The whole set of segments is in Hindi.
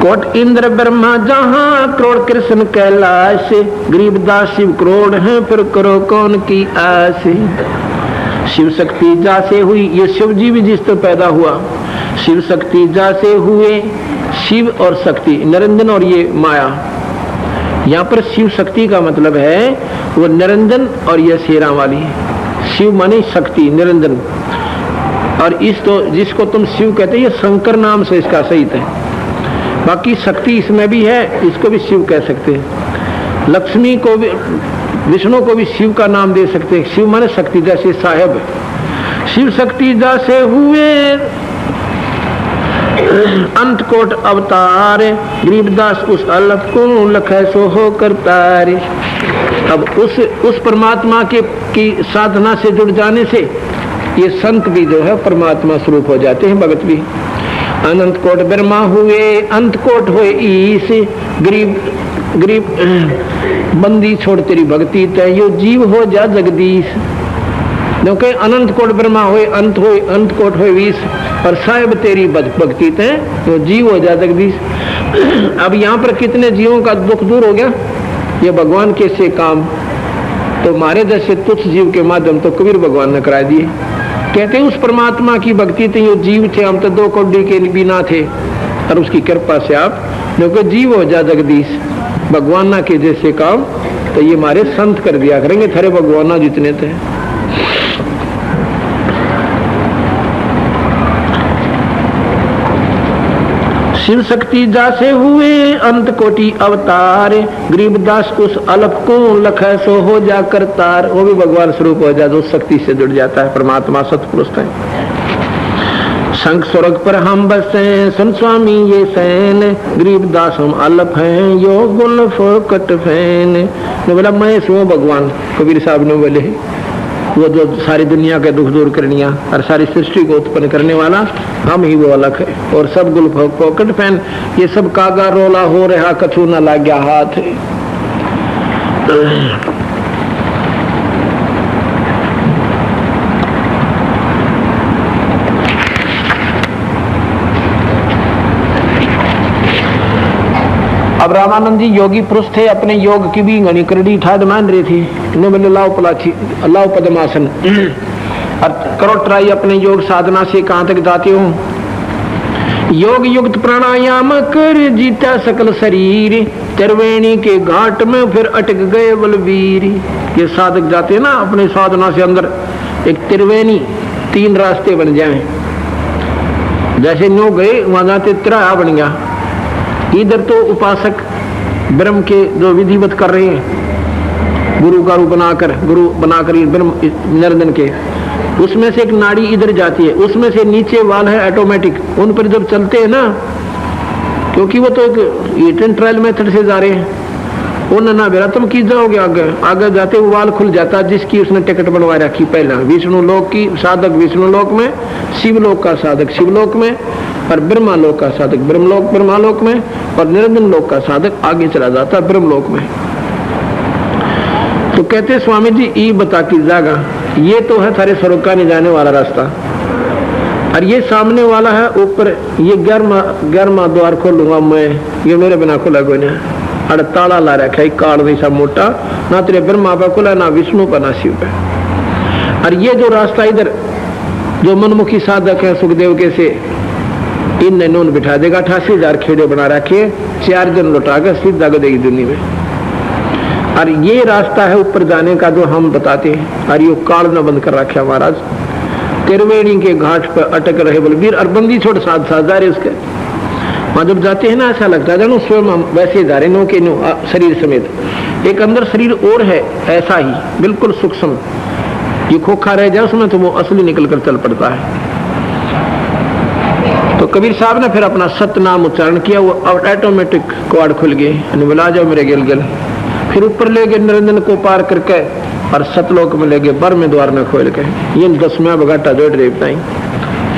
कोट इंद्र ब्रह्मा जहाँ करोड़ कृष्ण कैलाश, गरीबदास शिव करोड़ हैं फिर करो कौन की आस। शिव शक्ति जासे हुई, ये शिव जी भी जिस तो पैदा हुआ, शिव शक्ति जासे हुए, शिव और शक्ति निरंजन और ये माया। यहाँ पर शिव शक्ति का मतलब है वो निरंजन और ये शेरा वाली। शिव माने शक्ति निरंजन, और इस तो जिसको तुम शिव कहते हैं ये शंकर नाम से इसका सहित है। बाकी शक्ति इसमें भी है, इसको भी शिव कह सकते हैं। लक्ष्मी को भी, विष्णु को भी शिव का नाम दे सकते हैं। शिव माने शक्ति, जैसे साहेब शिव शक्ति जैसे हुए अंत कोट अवतार, गरीबदास उस अलग को लखै सो हो करतार। अब उस परमात्मा के की साधना से जुड़ जाने से ये संत भी जो है परमात्मा स्वरूप हो जाते हैं, भगत भी। अनंत कोट ब्रह्मा हुए, अंत कोट हुए ईश, गरीब बंदी छोड़ तेरी भक्ति तय, यो जीव हो जा जगदीश। क्योंकि अनंत कोट ब्रह्मा हुए, अंत कोट हुए ईश, और साहेब तेरी भक्ति तय, यो जीव हो जा जगदीश। अब यहाँ पर कितने जीवों का दुख दूर हो गया, ये भगवान के से काम। तो मारे जैसे तुच्छ जीव के माध्यम तो कबीर भगवान ने करा दिए। कहते हैं उस परमात्मा की भक्ति थे, यो जीव थे, हम तो 2 कौड़ी के बिना थे, और उसकी कृपा से आप क्योंकि जीव हो जा जगदीश, भगवान ना के जैसे काम तो ये हमारे संत कर दिया करेंगे, थारे भगवान जितने थे। शिव शक्ति जासे हुए अंत कोटि अवतार, गरीबदास उस अलप को लखै सो हो जा करतार। वो भी भगवान स्वरूप हो जाए जो शक्ति से जुड़ जाता है, परमात्मा सतपुरुष है। शंख स्वर्ग पर हम बसे सुन स्वामी ये सैन, गरीबदास हम अलप हैं यो गुल फोकट फैन। ने बोला मैं सो भगवान, कबीर साहब ने बोले वो जो सारी दुनिया के दुख दूर करनिया और सारी सृष्टि को उत्पन्न करने वाला हम ही वो अलग है। और सब गुल फोकट फैन, ये सब कागा रोला हो रहा कछु न लाग गया हाथ। अब रामानंद जी योगी पुरुष थे, अपने योग की भी घनी करड़ी ठाड मान रहे थे। इन्होंने बोले लाओ पद्मासन और करो ट्राई अपने योग साधना से कहां तक जाते हो। योग युक्त प्राणायाम कर जीता सकल शरीर, त्रिवेणी के घाट में फिर अटक गए बलवीर। ये साधक जाते हैं ना अपने साधना से अंदर एक त्रिवेणी, 3 रास्ते बन जाए। जैसे न्यू गए वहां जाते त्रिराहा बन गया। इधर तो उपासक ब्रह्म के जो विधिवत कर रहे हैं, गुरु का रूप बनाकर ब्रह्म निरंजन के, उसमें से एक नाड़ी इधर जाती है, उसमें से नीचे वाल है ऑटोमेटिक, उन पर जब चलते हैं ना, क्योंकि वो तो एक ट्रायल मेथड से जा रहे हैं, उन ना बेरा तुम की जाओगे आगे जाते वो वाल खुल जाता जिसकी उसने टिकट बनवा रखी पहला। विष्णु लोक की साधक विष्णु लोक में, शिवलोक का साधक शिवलोक में, और ब्रह्मालोक का साधक ब्रह्मालोक में, और निरंजन लोक का साधक आगे चला जाता ब्रह्मलोक में। तो कहते स्वामी जी ई बता की जागा, ये तो है थारे स्वर्ग का नहीं जाने वाला रास्ता, और ये सामने वाला है ऊपर, ये 11वां द्वार खोलूंगा मैं, ये मेरे बिना खुला कोई नहीं। अड़ ताला ला रखा है काल जैसा मोटा, ना तेरे ब्रह्मा पे खुला, ना विष्णु पे, ना शिव पे। और ये जो रास्ता इधर जो मनमुखी साधक है सुखदेव के से, इन नून बिठा देगा, 88,000 खेड़े बना रखे, 4 जन लौटाकर सीधा गदेगी दुनिया में। और ये रास्ता है ऊपर जाने का जो हम बताते हैं, और ये काल न बंद कर रखे महाराज, त्रिवेणी के घाट पर अटक रहे बलबीर, और बंदी छोड़ साथ जा रहे उसके। वहां जब जाते हैं ना ऐसा लगता है जानो स्वयं वैसे जा रहे नो के नो शरीर समेत। एक अंदर शरीर और है ऐसा ही बिल्कुल सूक्ष्म, ये खोखा रह जाए उसमें तो वो असली निकल कर चल पड़ता है। तो कबीर साहब ने फिर अपना सतनाम उच्चारण किया, वो ऑटोमेटिक क्वाड खुल गए, बुला जाओ मेरे गिल गिल। फिर ऊपर ले गए निरंजन को पार करके, और सतलोक में ले गए बर में द्वार में खोल के। ये 10वां बगाटा जोड़ रहे बताई,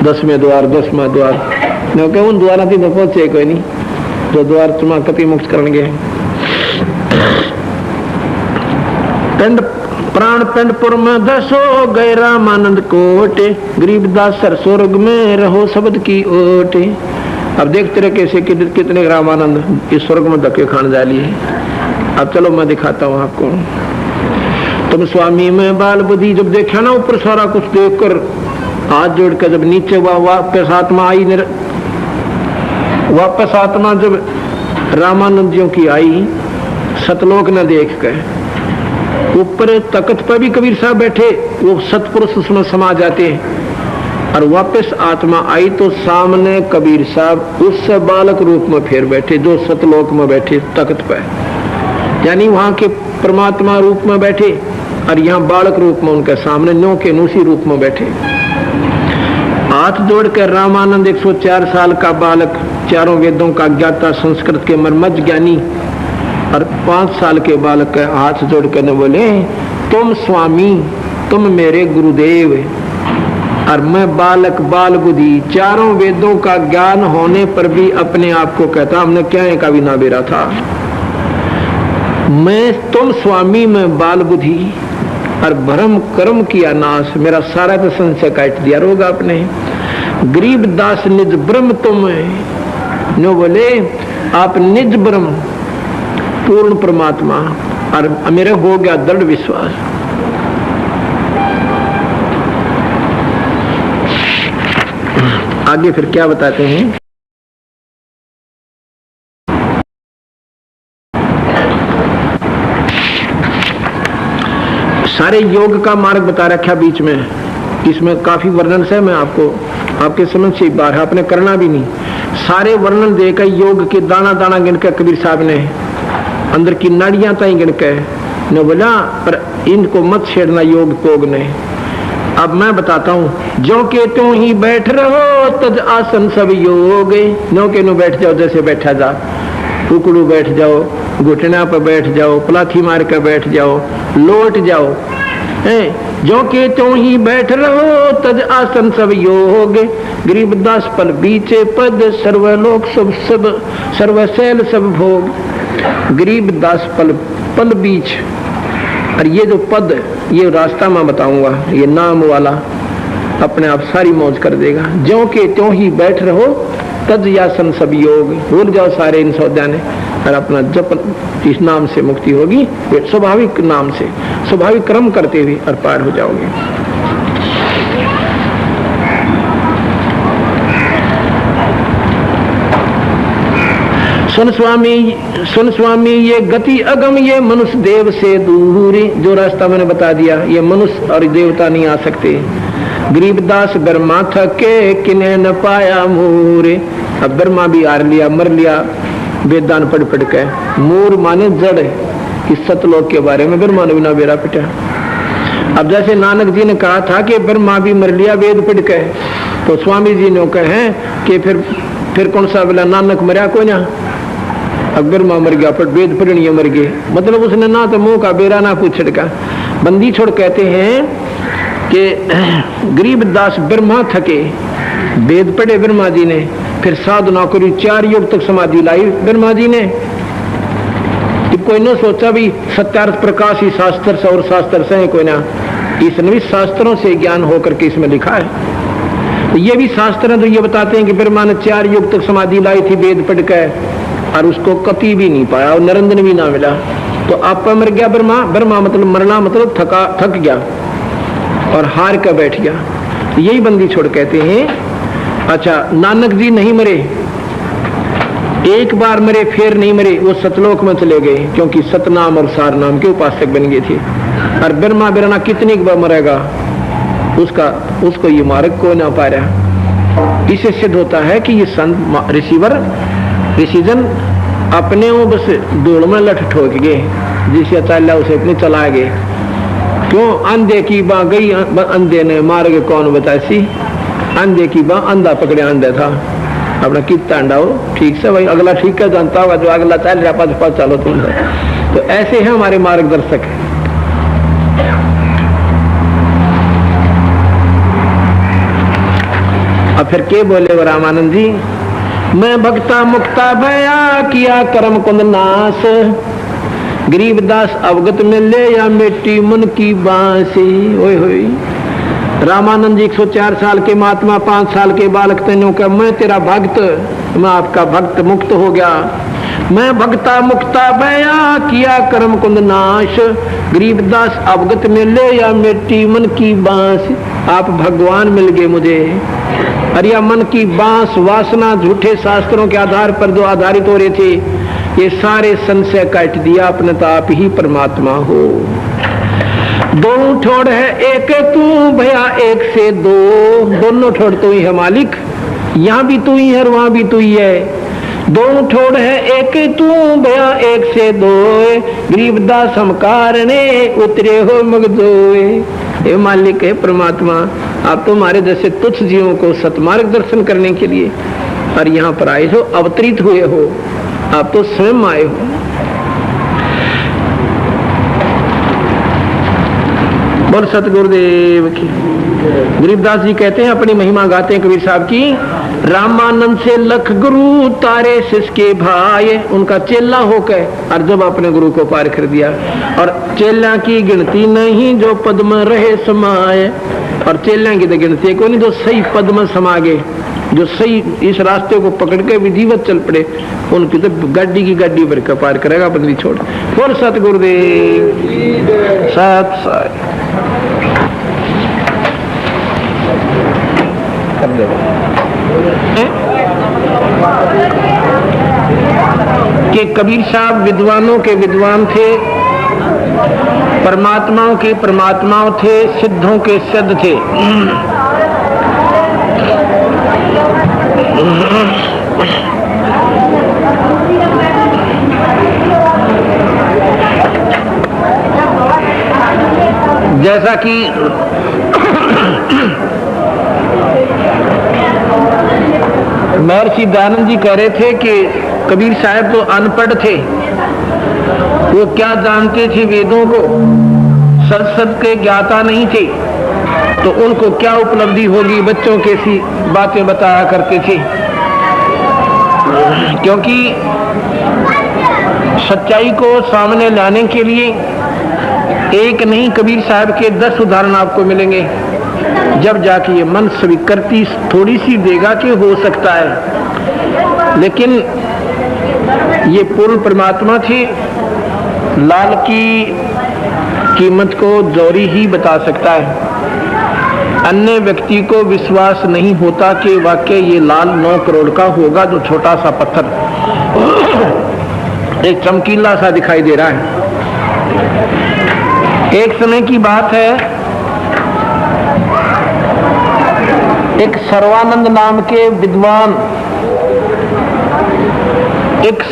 10वें द्वार क्योंकि उन द्वारा थी तो पहुंचे कोई नहीं, जो द्वार तुम्हारा कति मुक्त करेंगे। पिंड प्राण पिंडपुर में दसो गए रामानंद कोट, गरीबदास सर स्वर्ग में रहो शब्द की ओट। अब देखते रहे कैसे कितने रामानंद इस स्वर्ग में धक्के खाने जा लिए। अब चलो मैं दिखाता हूँ आपको। तुम स्वामी में बाल बुद्धि जब देखा ना ऊपर सारा कुछ देखकर हाथ जोड़ कर जब नीचे वापस आत्मा आई, वापस आत्मा जब रामानंद जियों की आई सतलोक न देख कर, ऊपर तख्त पर भी कबीर साहब बैठे, वो सतपुरुष उसमें समा जाते हैं। और वापस आत्मा आई तो सामने कबीर साहब उस बालक रूप में फिर बैठे जो सतलोक में बैठे तख्त पर, यानी वहां के परमात्मा रूप में बैठे और यहाँ बालक रूप में उनके सामने नो के नूसी रूप में बैठे। हाथ जोड़कर रामानंद 104 साल का बालक, चारों वेदों का ज्ञाता, संस्कृत के मर्मज्ञ ज्ञानी, और 5 साल के बालक का हाथ जोड़कर न बोले तुम स्वामी, तुम मेरे गुरुदेव, और मैं बालक बाल बुद्धि, चारों वेदों का ज्ञान होने पर भी अपने आप को कहता हमने क्या है का भी ना बेरा था। मैं तुम स्वामी में बाल बुद्धि और भ्रम कर्म किया नाश, मेरा सारा तो संशय काट दिया रोग आपने। गरीब दास निज ब्रह्म तुम नो बोले आप निज ब्रह्म पूर्ण परमात्मा, और मेरा हो गया दृढ़ विश्वास। आगे फिर क्या बताते हैं। सारे योग का मार्ग बता रखा बीच में, इसमें काफी वर्णन से मैं आपको आपके समझ से बार है, आपने करना भी नहीं। सारे वर्णन देकर योग के दाना दाना गिनकर कबीर साहब ने अंदर की नाड़ियां ताई गिनकर न बोला, पर इनको मत छेड़ना योग पोग ने। अब मैं बताता हूँ, जो के त्यों ही बैठ रहो तज आसन सब योग, नो के नो बैठ जाओ जैसे बैठा जा, उकड़ू बैठ जाओ, घुटना पर बैठ जाओ, पलाथी मार कर बैठ जाओ, लौट जाओ, जो के त्यों ही बैठ रहो तज आसन सब योग, गरीबदास पल बीचे पद सर्वलोक सब सब सर्वशैल सब भोग। गरीबदास पल पल बीच, और ये जो पद ये रास्ता मैं बताऊंगा, ये नाम वाला अपने आप सारी मौज कर देगा। ज्यों के त्यों ही बैठ रहो तज यासन सब योग, भूल जाओ सारे इन सौदाने और अपना जप, इस नाम से मुक्ति होगी, स्वाभाविक नाम से स्वाभाविक कर्म करते हुए और पार हो जाओगे। सुन स्वामी ये गति अगम, ये मनुष्य देव से दूरी, जो रास्ता मैंने बता दिया ये मनुष्य और देवता नहीं आ सकते। गरीबदास ब्रह्मा थके किने न पाया मूरे, अब ब्रह्मा भी हार लिया, मर लिया वेदान पढ़ पढ़ के। मूर माने जड़, इस सतलोक के बारे में ब्रह्मा ने बिना बेरा पिटा। अब जैसे नानक जी ने कहा था कि ब्रह्मा भी मर लिया वेद पढ़ के, तो स्वामी जी ने कहे कि फिर कौन सा बोला नानक मरिया कोई ना, अब ब्रह्मा मर गया पर वेद पढ़निया मर गए, मतलब उसने ना तो मुंह का बेरा ना कुछ छिड़का। बंदी छोड़ कहते हैं कि गरीबदास ब्रह्मा थके, वेद पढ़े ब्रह्मा जी ने, फिर साधना करी, 4 युग तक समाधि लाई ब्रह्मा जी ने। कोई न सोचा भी सत्यार्थ प्रकाश ही शास्त्र से और शास्त्र से कोई ना, इसने भी शास्त्रों से ज्ञान होकर के इसमें लिखा है। तो ये भी शास्त्र तो ये बताते हैं कि ब्रह्मा ने 4 युग तक समाधि लाई थी वेद पढ़ कर, और उसको कति भी नहीं पाया और नरेंद्र भी ना मिला, तो आप मर गया ब्रह्मा। ब्रह्मा मतलब मरना मतलब थक गया और हार कर बैठ गया। यही बंदी छोड़ कहते हैं। अच्छा, नानक जी नहीं मरे, एक बार मरे फिर नहीं मरे, वो सतलोक में चले गए, क्योंकि सतनाम और सार नाम के उपासक बन गए थे। और ब्रह्मा बिरना कितनी बार मरेगा, उसको ये मार्ग को ना पा रहा। इससे सिद्ध होता है कि ये संत ऋषिजन अपने वो बस दौड़ में लठ ठोक गए, जिसे चला उसे अपने चला गए। क्यों? अंधे की बाँ गई, अंधे ने मार के कौन बतासी, अंधे की बाँ अंधा पकड़े अंधे था, अपना कितना अंडा हो ठीक से भाई, अगला ठीक है जानता होगा, जो अगला चल रहा पास चलो तुम। तो ऐसे हैं हमारे मार्गदर्शक। अब फिर के बोले वो रामानंद जी, मैं भक्ता मुक्ता भया किया कर्म कुंद नाश, गरीबदास अवगत में ले या मिट्टी मन की बांसी। ओए होए, रामानंद जी 104 साल के महात्मा, 5 साल के बालक तेनों का मैं तेरा भक्त, मैं आपका भक्त मुक्त हो गया। मैं भक्ता मुक्ता भया किया कर्म कुंद नाश, गरीबदास अवगत मिले या मिट्टी मन की बांस। आप भगवान मिल गए मुझे। अरे मन की बांस वासना झूठे शास्त्रों के आधार पर जो आधारित हो रहे थे, ये सारे संशय काट दिया, अपने तो आप ही परमात्मा हो। दो ठोड़ है एक तू भया एक से दो, दोनों ठोड़ तू ही है मालिक, यहाँ भी तू ही है और वहां भी तू ही है। दो ठोड़ है एक तू भया एक से दो, गरीबदास हम कारणे उतरे हो मगदोए। हे मालिक है परमात्मा, आप तो हमारे जैसे तुच्छ जीवों को सतमार्ग दर्शन करने के लिए और यहाँ पर आए हो, अवतरित हुए हो, आप तो स्वयं आए हो। बोल सतगुरुदेव की। गरीबदास जी कहते हैं, अपनी महिमा गाते हैं कबीर साहब की। रामानंद से लख गुरु तारे सिसके भाई, उनका चेला होकर और जब अपने गुरु को पार कर दिया। और चेला की गिनती नहीं जो पद में रहे समाये, और चेला की तो गिनती को नहीं जो सही पद में समा गए, जो सही इस रास्ते को पकड़ के विधिवत चल पड़े, उनकी तो गाड़ी की गाड़ी भर कर पार करेगा बंदी छोड़। बोल सतगुरुदेव सत साई। कि कबीर साहब विद्वानों के विद्वान थे, परमात्माओं के परमात्माओं थे, सिद्धों के सिद्ध थे। जैसा कि महर्षि दयानंद जी कह रहे थे कि कबीर साहब तो अनपढ़ थे, वो क्या जानते थे वेदों को, सत के ज्ञाता नहीं थे, तो उनको क्या उपलब्धि होगी, बच्चों के सी बातें बताया करते थे। क्योंकि सच्चाई को सामने लाने के लिए एक नहीं कबीर साहब के 10 उदाहरण आपको मिलेंगे, जब जाके ये मन स्वीकृति थोड़ी सी देगा कि हो सकता है। लेकिन ये पूर्ण परमात्मा थे, लाल की कीमत को जोरी ही बता सकता है। अन्य व्यक्ति को विश्वास नहीं होता कि वाकई ये लाल 9 करोड़ का होगा, जो छोटा सा पत्थर एक चमकीला सा दिखाई दे रहा है। एक समय की बात है, एक सर्वानंद नाम के विद्वान, एक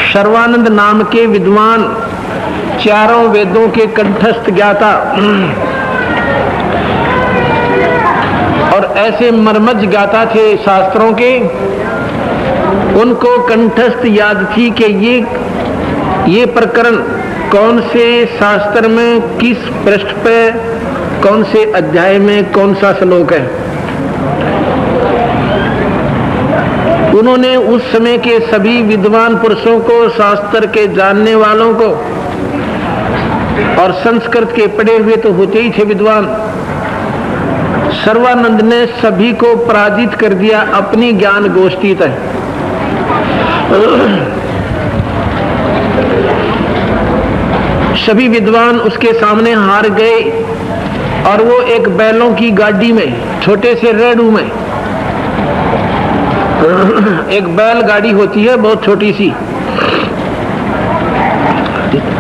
सर्वानंद नाम के विद्वान, चारों वेदों के कंठस्थ ज्ञाता और ऐसे मर्मज्ञ ज्ञाता थे शास्त्रों के, उनको कंठस्थ याद थी कि ये प्रकरण कौन से शास्त्र में, किस पृष्ठ पे, कौन से अध्याय में कौन सा श्लोक है। उन्होंने उस समय के सभी विद्वान पुरुषों को, शास्त्र के जानने वालों को, और संस्कृत के पढ़े हुए तो होते ही थे विद्वान, सर्वानंद ने सभी को पराजित कर दिया अपनी ज्ञान गोष्ठी तक। सभी विद्वान उसके सामने हार गए और वो एक बैलों की गाड़ी में, छोटे से रेड़ू में, एक बैल गाड़ी होती है बहुत छोटी सी,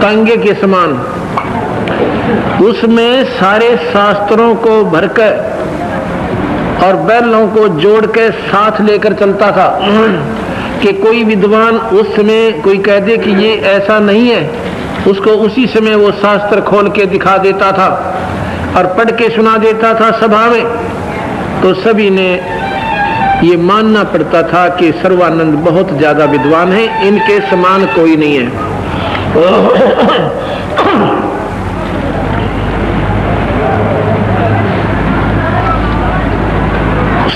तांगे के समान, उसमें सारे शास्त्रों को भरकर और बैलों को जोड़ के साथ लेकर चलता था कि कोई विद्वान उस समय कोई कह दे कि ये ऐसा नहीं है, उसको उसी समय वो शास्त्र खोल के दिखा देता था और पढ़ के सुना देता था सभा में। तो सभी ने ये मानना पड़ता था कि सर्वानंद बहुत ज्यादा विद्वान है, इनके समान कोई नहीं है।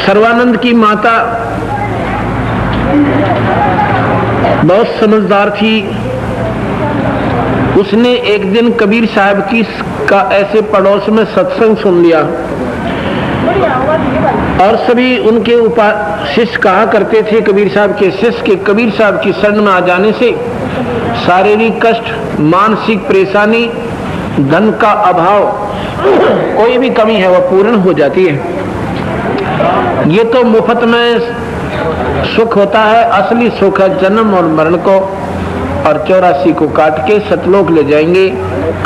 सर्वानंद की माता बहुत समझदार थी। उसने एक दिन कबीर साहब की का ऐसे पड़ोस में सत्संग सुन लिया और सभी उनके शिष्य कहा करते थे कबीर साहब के शिष्य के कबीर साहब की शरण में आ जाने से शारीरिक कष्ट, मानसिक परेशानी, धन का अभाव, कोई भी कमी है वह पूर्ण हो जाती है। ये तो मुफ्त में सुख होता है, असली सुख है जन्म और मरण को, और 84 को काट के सतलोक ले जाएंगे,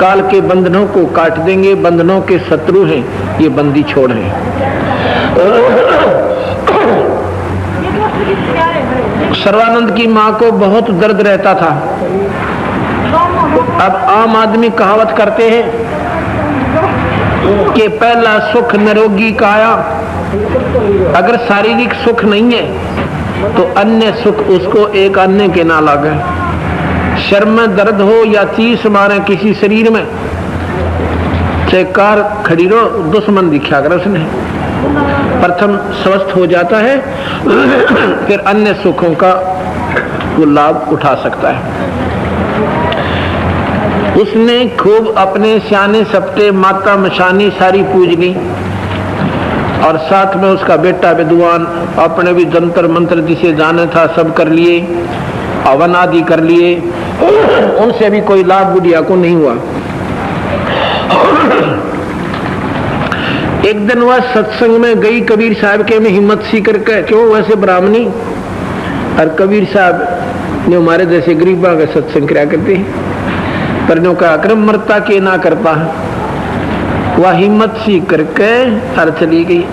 काल के बंधनों को काट देंगे, बंधनों के शत्रु हैं ये बंदी छोड़ हैं। सर्वानंद की माँ को बहुत दर्द रहता था। अब आम आदमी कहावत करते हैं कि पहला सुख निरोगी काया, अगर शारीरिक सुख नहीं है तो अन्य सुख उसको एक अन्य के ना लगे। शर्म में दर्द हो या चीस मारे किसी शरीर में, चाहे कार खड़ी रहो, दुश्मन दिखा कर उसने प्रथम स्वस्थ हो जाता है, फिर अन्य सुखों का वो लाभ उठा सकता है। उसने खूब अपने सियाने सप्ते माता मशानी सारी पूज ली, और साथ में उसका बेटा विद्वान अपने भी जंतर मंत्र जिसे जाने था सब कर लिए, हवन आदि कर लिए, उनसे भी कोई लाभ बुढ़िया को नहीं हुआ। एक दिन वह सत्संग में गई कबीर साहब के में हिम्मत सी करके, क्यों वैसे ब्राह्मणी, और कबीर साहब ने हमारे जैसे गरीबा का सत्संग क्या करते हैं, पर जो का अक्रम मरता के ना करता है, वह हिम्मत सी करके हर चली गई।